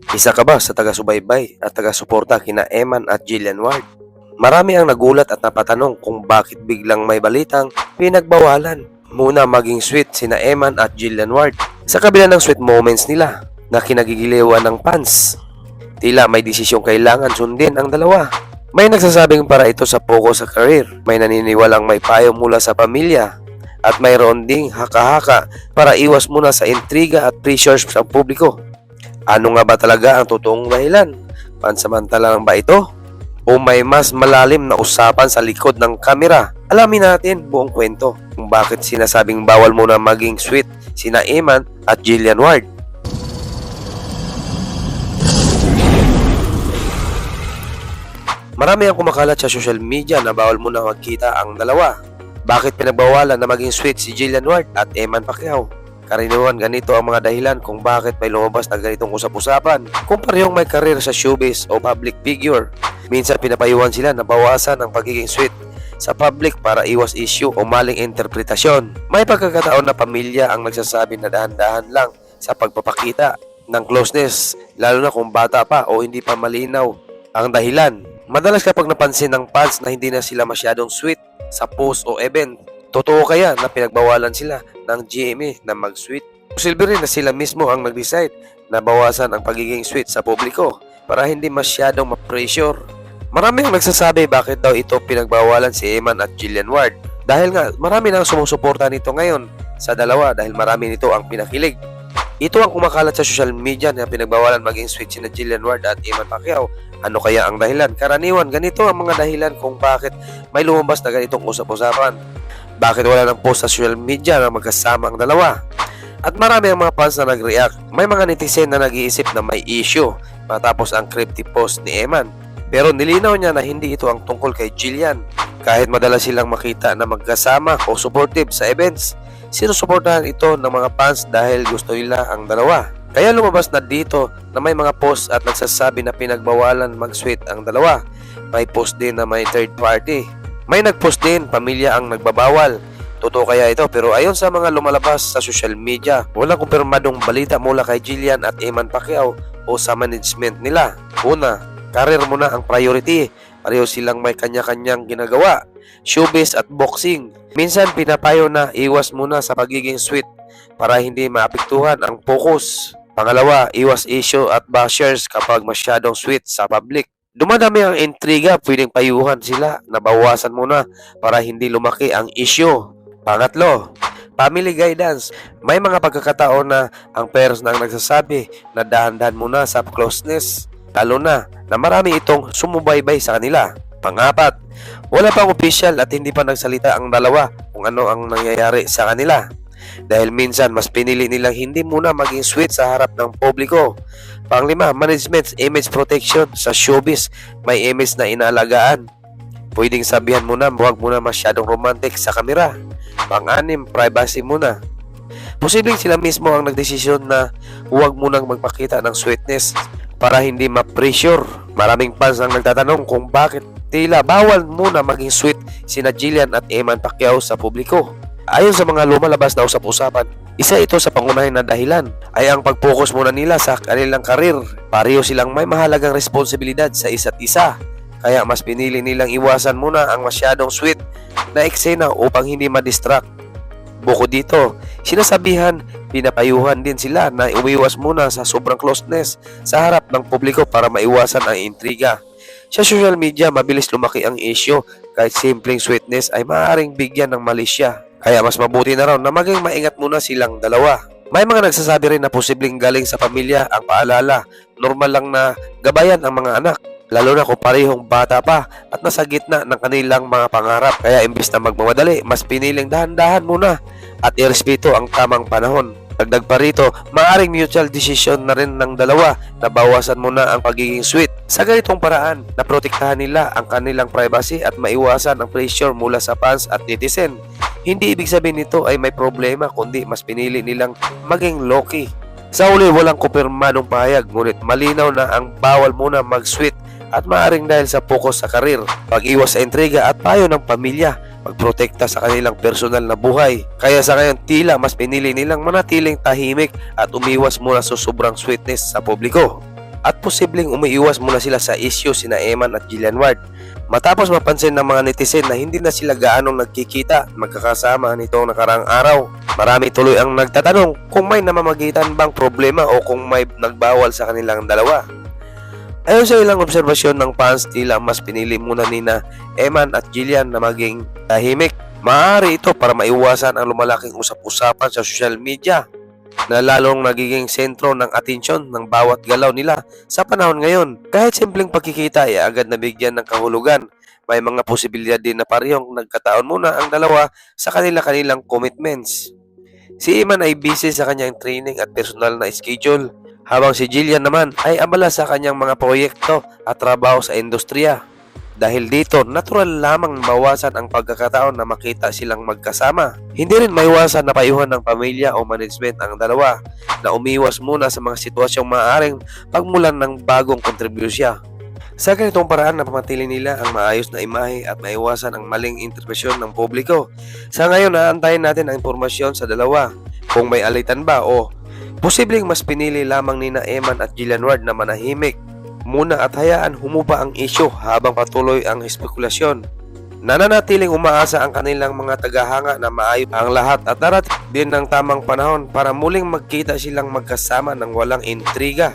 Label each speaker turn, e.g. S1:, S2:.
S1: Isa ka ba sa taga-subaybay at taga-suporta kina Eman at Jillian Ward? Marami ang nagulat at napatanong kung bakit biglang may balitang pinagbawalan muna maging sweet sina Eman at Jillian Ward. Sa kabila ng sweet moments nila na kinagigiliwan ng fans, tila may desisyong kailangan sundin ang dalawa. May nagsasabing para ito sa focus sa career, may naniniwalang may payo mula sa pamilya, at mayroon ding haka-haka para iwas muna sa intriga at pressures sa publiko. Ano nga ba talaga ang totoong dahilan? Pansamantala lang ba ito? O may mas malalim na usapan sa likod ng kamera? Alamin natin buong kwento kung bakit sinasabing bawal muna maging sweet sina Eman at Jillian Ward. Marami ang kumakalat sa social media na bawal muna magkita ang dalawa. Bakit pinagbawalan na maging sweet si Jillian Ward at Eman Pacquiao? Karaniwan ganito ang mga dahilan kung bakit may lumabas na ganitong usap-usapan. Kung parehong may karir sa showbiz o public figure, minsan pinapayuhan sila na bawasan ang pagiging sweet sa public para iwas issue o maling interpretasyon. May pagkakataon na pamilya ang nagsasabi na dahan-dahan lang sa pagpapakita ng closeness, lalo na kung bata pa o hindi pa malinaw ang dahilan. Madalas kapag napansin ng fans na hindi na sila masyadong sweet sa post o event, totoo kaya na pinagbawalan sila ng GMA na mag-sweet? Posible rin na sila mismo ang nag-decide na bawasan ang pagiging sweet sa publiko para hindi masyadong ma-pressure. Marami ang nagsasabi bakit daw ito pinagbawalan si Eman at Jillian Ward. Dahil nga marami nang sumusuporta nito ngayon sa dalawa dahil marami nito ang pinakilig. Ito ang kumakalat sa social media na pinagbawalan maging sweet sina Jillian Ward at Eman Pacquiao. Ano kaya ang dahilan? Karaniwan, ganito ang mga dahilan kung bakit may lumabas na ganitong usap-usapan. Bakit wala ng post sa social media na magkasama ang dalawa? At marami ang mga fans na nag-react. May mga netizen na nag-iisip na may issue matapos ang cryptic post ni Eman. Pero nilinaw niya na hindi ito ang tungkol kay Jillian. Kahit madalas silang makita na magkasama o supportive sa events, sinusuportahan ito ng mga fans dahil gusto nila ang dalawa. Kaya lumabas na dito na may mga post at nagsasabi na pinagbawalan mag-sweet ang dalawa. May post din na may third party. May nag-post din, pamilya ang nagbabawal. Totoo kaya ito? Pero ayon sa mga lumalabas sa social media, walang kumpirmadong balita mula kay Jillian at Eman Pacquiao o sa management nila. Una, career muna ang priority. Pareho silang may kanya-kanyang ginagawa, showbiz at boxing. Minsan pinapayo na iwas muna sa pagiging sweet para hindi maapektuhan ang focus. Pangalawa, iwas issue at bashers kapag masyadong sweet sa public. Dumadami ang intriga, pwedeng payuhan sila na bawasan muna para hindi lumaki ang issue. Pangatlo, family guidance. May mga pagkakataon na ang parents na ang nagsasabi na dahan-dahan muna sa closeness, lalo na marami itong sumubaybay sa kanila. Pangapat, wala pang official at hindi pa nagsalita ang dalawa kung ano ang nangyayari sa kanila. Dahil minsan mas pinili nilang hindi muna maging sweet sa harap ng publiko. Panglima, management image protection sa showbiz. May image na inaalagaan. Pwedeng sabihan muna, huwag muna masyadong romantic sa kamera. Pang-anim, privacy muna. Posibleng sila mismo ang nagdesisyon na huwag munang magpakita ng sweetness para hindi ma-pressure. Maraming fans ang nagtatanong kung bakit tila bawal muna maging sweet sina Jillian at Eman Pacquiao sa publiko. Ayon sa mga lumalabas na usap-usapan, isa ito sa pangunahing na dahilan ay ang pag-focus muna nila sa kanilang karir. Pareho silang may mahalagang responsibilidad sa isa't isa. Kaya mas pinili nilang iwasan muna ang masyadong sweet na eksena upang hindi ma-distract. Bukod dito, sinasabihan, pinapayuhan din sila na umiwas muna sa sobrang closeness sa harap ng publiko para maiwasan ang intriga. Sa social media, mabilis lumaki ang issue kahit simpleng sweetness ay maaaring bigyan ng malisya. Kaya mas mabuti na raw na maging maingat muna silang dalawa. May mga nagsasabi rin na posibleng galing sa pamilya ang paalala. Normal lang na gabayan ang mga anak, lalo na kung parehong bata pa at nasa gitna ng kanilang mga pangarap. Kaya imbis na magmamadali, mas piniling dahan-dahan muna at irespeto ang tamang panahon. Dagdag pa rito, maaaring mutual decision na rin ng dalawa na bawasan muna ang pagiging sweet. Sa ganitong paraan, naprotektahan nila ang kanilang privacy at maiwasan ang pressure mula sa fans at netizen. Hindi ibig sabihin nito ay may problema, kundi mas pinili nilang maging low-key. Sa uli, walang kumpirmadong pahayag, ngunit malinaw na ang bawal muna mag-sweet at maaaring dahil sa focus sa karir, pag-iwas sa intriga at payo ng pamilya, pagprotekta sa kanilang personal na buhay. Kaya sa ngayon, tila mas pinili nilang manatiling tahimik at umiwas muna sa sobrang sweetness sa publiko. at posibleng umiiwas muna sila sa issue sina Eman at Jillian Ward. Matapos mapansin ng mga netizen na hindi na sila gaanong nagkikita magkakasama nitong nakarang araw, marami tuloy ang nagtatanong kung may namamagitan bang problema o kung may nagbawal sa kanilang dalawa. Ayon sa ilang obserbasyon ng fans, tila mas pinili muna nina Eman at Jillian na maging tahimik. Maaari ito para maiwasan ang lumalaking usap-usapan sa social media na lalong nagiging sentro ng atensyon ng bawat galaw nila sa panahon ngayon. Kahit simpleng pagkikita ay agad nabigyan ng kahulugan, may mga posibilidad din na parehong nagkataon muna ang dalawa sa kanilang commitments. Si Eman ay busy sa kanyang training at personal na schedule, habang si Jillian naman ay abala sa kanyang mga proyekto at trabaho sa industriya. Dahil dito, natural lamang mawasan ang pagkakataon na makita silang magkasama. Hindi rin maiwasan na payuhan ng pamilya o management ang dalawa na umiwas muna sa mga sitwasyong maaaring pagmulan ng bagong kontribusya. Sa ganitong paraan, napamatili nila ang maayos na imahe at maiwasan ang maling interpresyon ng publiko. Sa ngayon, naantayin natin ang impormasyon sa dalawa kung may alitan ba o posibleng mas pinili lamang nina Eman at Jillian Ward na manahimik muna at hayaan humupa ang issue habang patuloy ang espekulasyon. Nananatiling umaasa ang kanilang mga tagahanga na maayos ang lahat at darating din ng tamang panahon para muling magkita silang magkasama ng walang intriga.